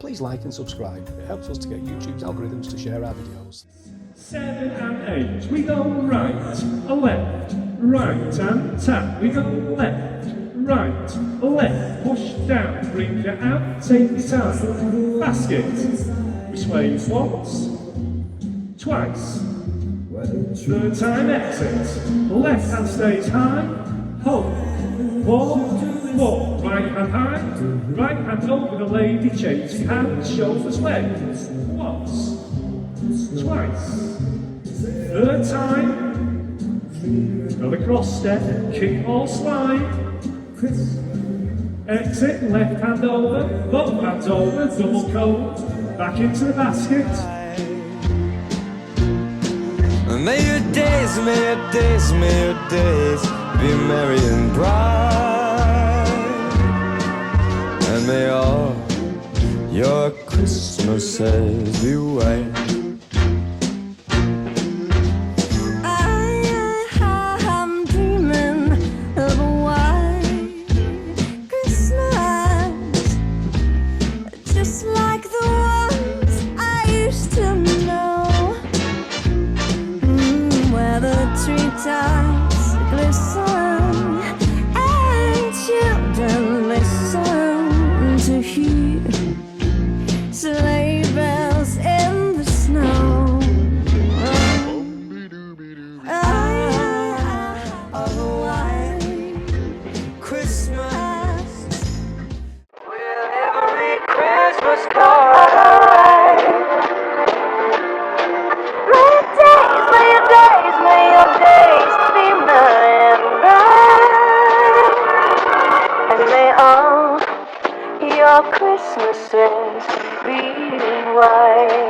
please like and subscribe. It helps us to get YouTube's algorithms to share our videos. 7 and 8, we go right, left, right and tap. We go left, right, left, push down, bring it out, take it out. Basket, we sway once, twice. Third time exit, left hand stays high, hold, walk, right hand high, right hand over the lady, change hands, shoulders, legs, once, twice. Third time, go the cross step, kick or slide, exit, left hand over, both hands over, double cone, back into the basket. May your days, may your days, may your days be merry and bright, and may all your Christmases be white. I'm dreaming of a white Christmas, just like the ones I used to know. Where the treetops glisten and children listen to hear sleigh bells in the snow. Of a white Christmas with every Christmas card. May your days be merry and bright, and may all your Christmases be white.